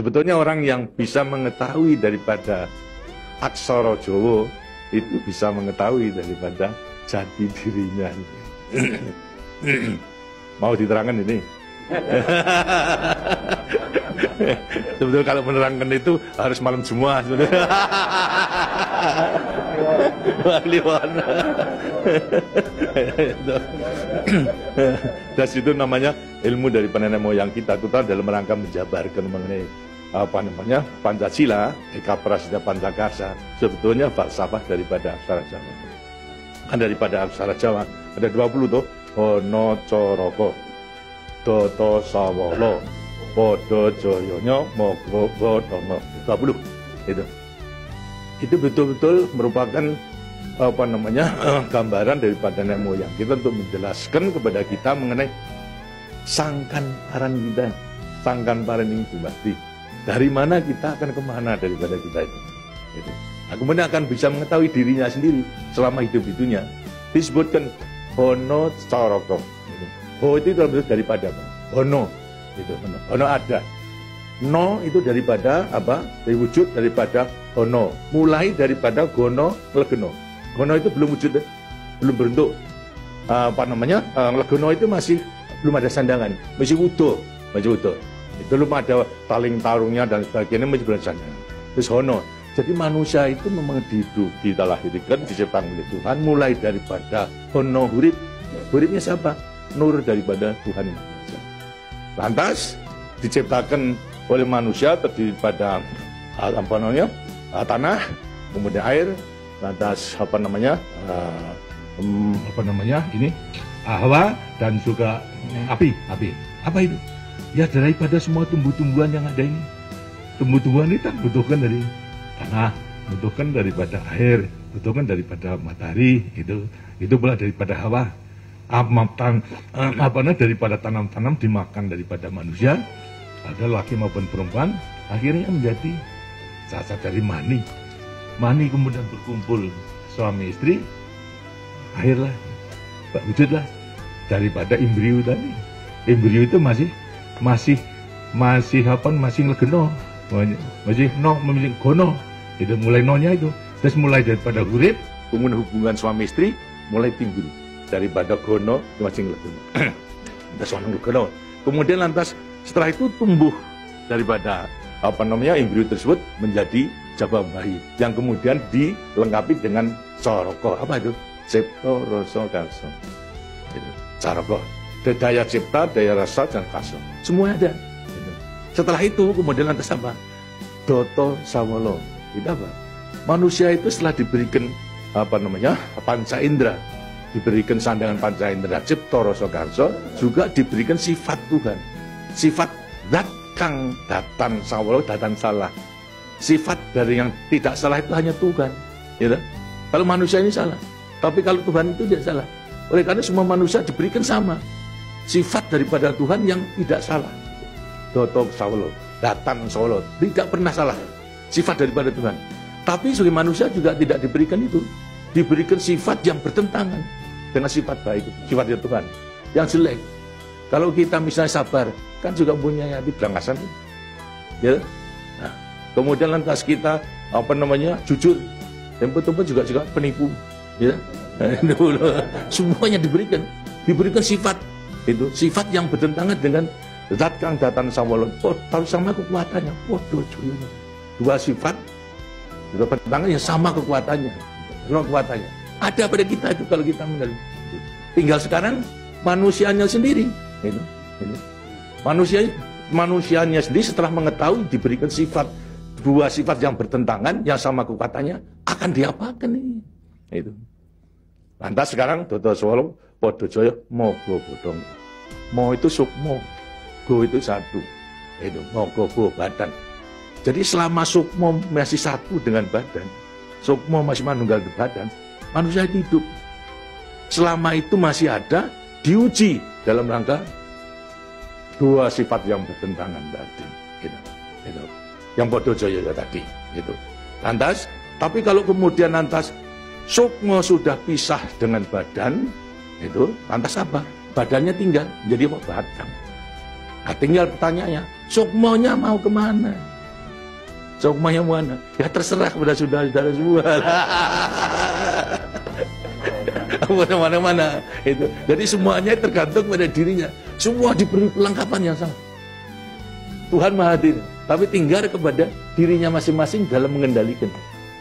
Sebetulnya orang yang bisa mengetahui daripada aksara Jawa itu bisa mengetahui daripada jati dirinya. Mau diterangkan ini? Sebetulnya kalau menerangkan itu harus malam semua sebetulnya. Dan itu namanya ilmu dari nenek moyang kita dalam rangka menjabarkan mengenai Pancasila, Eka Prasida Pancakarsa. Sebetulnya falsafah daripada aksara Jawa. Kan daripada aksara Jawa ada 20 tuh. Ono Coroko, Toto Sawolo, Podo Joyonya, Mogo Bodomo, 20 itu betul-betul merupakan gambaran daripada nenek moyang kita untuk menjelaskan kepada kita mengenai sangkan paran kita, sangkan paran ini berarti dari mana kita akan kemana daripada kita itu. Nah, kemudian akan bisa mengetahui dirinya sendiri selama hidup-hidupnya. Disebutkan Hono Coroko. Ho itu terbentuk daripada apa? Hono. Itu hono. Hono ada. No itu daripada apa? Dari wujud daripada hono. Mulai daripada gono legeno. Gono itu belum wujud, belum berbentuk. Legono itu masih belum ada sandangan, masih utuh, Itu belum ada taling tarungnya dan sebagainya, masih belum sandangan. Terus hono. Jadi manusia itu memang dilahirkan, diciptakan oleh Tuhan mulai daripada hono hurib. Huribnya siapa? Nur daripada Tuhan. Lantas diciptakan oleh manusia terdiri pada tanah, kemudian air, lantas ini hawa dan juga api. Apa itu? Ya daripada semua tumbuh-tumbuhan yang ada ini. Tumbuh-tumbuhan ini kan butuhkan dari tanah, butuhkan daripada air, butuhkan daripada matahari, itu pula daripada hawa. Daripada tanam-tanam dimakan daripada manusia, ada laki maupun perempuan, akhirnya menjadi cacat dari mani. Mani kemudian berkumpul suami istri, akhirlah wujudlah daripada embrio tadi. Embrio itu masih legeno, masih gono. Itu mulai nonya itu, terus mulai daripada hurib, kemudian hubungan suami istri mulai timbul daripada gono masing legono. Kemudian lantas setelah itu tumbuh daripada embrio tersebut menjadi jabang bayi yang kemudian dilengkapi dengan coroko. Apa itu? Cipta rasa karsa. Coroko. Daya cipta, daya rasa dan karsa. Semua ada. Setelah itu kemudian lantas apa? Doto Sawolo. Itu apa? Manusia itu setelah diberikan panca indera, diberikan sandangan panca indera cipta rasa karsa, juga diberikan sifat Tuhan, sifat zat kang datan sawolo, datan salah. Sifat dari yang tidak salah itu hanya Tuhan, ya. Kalau manusia ini salah, tapi kalau Tuhan itu tidak salah. Oleh karena semua manusia diberikan sama sifat daripada Tuhan yang tidak salah. Doto sawolo, datan sawolo, tidak pernah salah. Sifat daripada Tuhan. Tapi sebagai manusia juga tidak diberikan itu. Diberikan sifat yang bertentangan dengan sifat baik, sifat dari Tuhan. Yang jelek. Kalau kita misalnya sabar, kan juga punya hati berangasan. Ya. Nah, kemudian lantas kita jujur. Tempo-tempo juga penipu. Ya. Semuanya diberikan sifat. Itu sifat yang bertentangan dengan zat kang datan sawolo. Tahu sama kekuatannya. Dua sifat bertentangan yang sama kekuatannya. Ada pada kita itu kalau kita mengenal. Tinggal sekarang manusianya sendiri. Manusianya sendiri setelah mengetahui diberikan dua sifat yang bertentangan yang sama kekuatannya, akan diapakan ini? Itu. Lantas sekarang Doto Sawolo, Podo Joyo, Mogo Bodong. Mo itu sukmo, go itu satu. Itu mogo bo badan. Jadi selama sukmo masih satu dengan badan, sukmo masih manunggal di badan, manusia hidup. Selama itu masih ada, diuji dalam rangka dua sifat yang bertentangan tadi. Gitu. Yang Podo Joyo tadi. Gitu. Lantas, tapi kalau kemudian lantas sukmo sudah pisah dengan badan, itu lantas apa? Badannya tinggal jadi badan. Nah, tinggal pertanyaannya, sukmonya mau kemana? Sokmanya mana? Ya terserah kepada saudara-saudara semua. Mana-mana itu. Jadi semuanya tergantung pada dirinya. Semua diberi kelengkapan yang sama. Tuhan Maha Hadir, tapi tinggal kepada dirinya masing-masing dalam mengendalikan.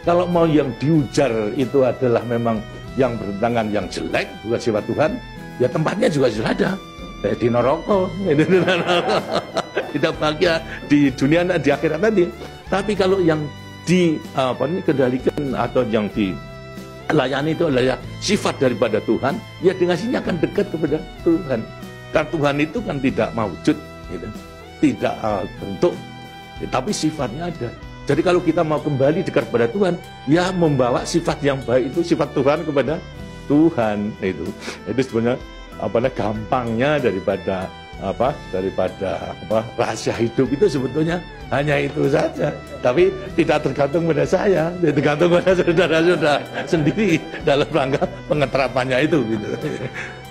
Kalau mau yang diujar itu adalah memang yang bertentangan yang jelek, bukan sifat Tuhan, ya tempatnya juga sudah ada. Di neraka, tidak bahagia di dunia di akhirat nanti. Tapi kalau yang dikendalikan atau yang dilayani itu adalah sifat daripada Tuhan, ya dengan sini akan dekat kepada Tuhan. Karena Tuhan itu kan tidak mewujud, gitu. Tidak bentuk, tapi sifatnya ada. Jadi kalau kita mau kembali dekat kepada Tuhan, ya membawa sifat yang baik itu, sifat Tuhan kepada Tuhan itu sebenarnya gampangnya daripada rahasia hidup itu sebetulnya hanya itu saja. Tapi tidak tergantung pada saya, tergantung pada saudara-saudara sendiri dalam rangka pengeterapannya itu. Gitu.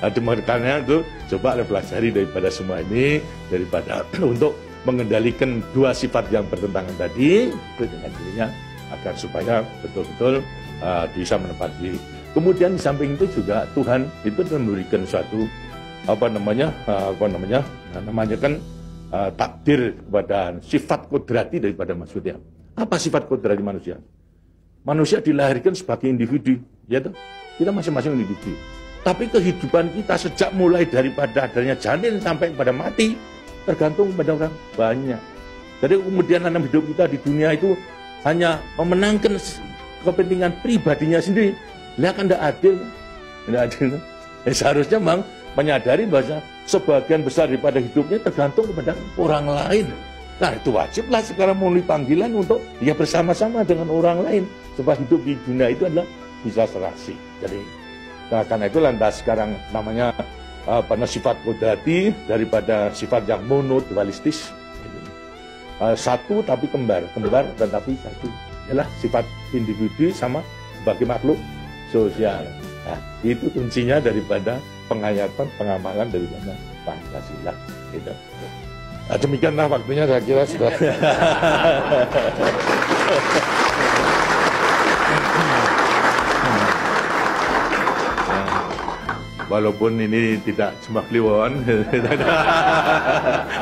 Makanya itu coba pelajari daripada semua ini, daripada untuk mengendalikan dua sifat yang bertentangan tadi itu dengan dirinya agar supaya betul-betul bisa menepati. Kemudian di samping itu juga Tuhan itu memberikan suatu takdir kepada sifat kodrati daripada manusia. Apa sifat kodrati manusia? Manusia dilahirkan sebagai individu, ya toh? Kita masing-masing individu. Tapi kehidupan kita sejak mulai daripada adanya janin sampai pada mati tergantung pada orang banyak. Jadi kemudian dalam hidup kita di dunia itu hanya memenangkan kepentingan pribadinya sendiri. Lihat kan tidak adil. Tidak adil. Seharusnya memang menyadari bahwa sebagian besar daripada hidupnya tergantung kepada orang lain. Nah itu wajiblah sekarang memenuhi panggilan untuk ya bersama-sama dengan orang lain. Sebab hidup di dunia itu adalah bisa serasi. Jadi karena itu lantas sekarang namanya sifat kodrati daripada sifat yang monodualistis. Satu tapi kembar tetapi satu. Ialah sifat individu sama sebagai makhluk sosial. Nah, itu kuncinya daripada penghayatan, pengamalan daripada Pancasila. Gitu. Nah, demikianlah waktunya saya kira sudah. Walaupun ini tidak cuma kliwon,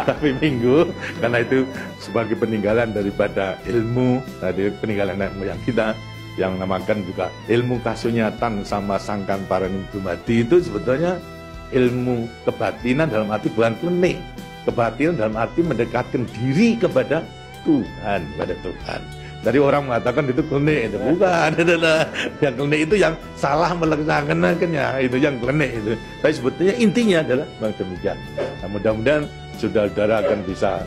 tapi minggu, karena itu sebagai peninggalan daripada ilmu, tadi peninggalan moyang kita, yang namakan juga ilmu kasunyatan sama sangkan paraning dumadi itu sebetulnya ilmu kebatinan dalam arti bukan klinik. Kebatinan dalam arti mendekatkan diri kepada Tuhan, kepada Tuhan. Dari orang mengatakan itu klinik, itu bukan. Yang klinik itu yang salah melaksanakannya, itu yang klinik itu. Tapi sebetulnya intinya adalah demikian. Nah, mudah-mudahan saudara-saudara akan bisa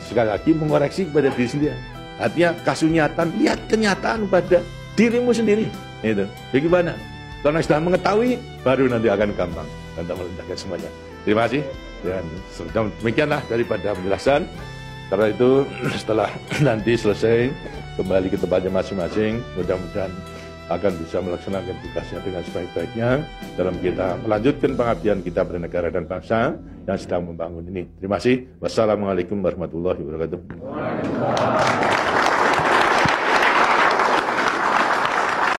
sekali lagi mengoreksi kepada diri sendiri. Artinya kasunyatan, lihat kenyataan pada dirimu sendiri. Itu. Bagaimana? Karena sudah mengetahui, baru nanti akan gampang untuk meletakkan semuanya. Terima kasih. Dan demikianlah daripada penjelasan. Karena itu setelah nanti selesai kembali ke tempatnya masing-masing, mudah-mudahan akan bisa melaksanakan tugasnya dengan sebaik-baiknya dalam kita melanjutkan pengabdian kita pada negara dan bangsa yang sedang membangun ini. Terima kasih. Wassalamualaikum warahmatullahi wabarakatuh.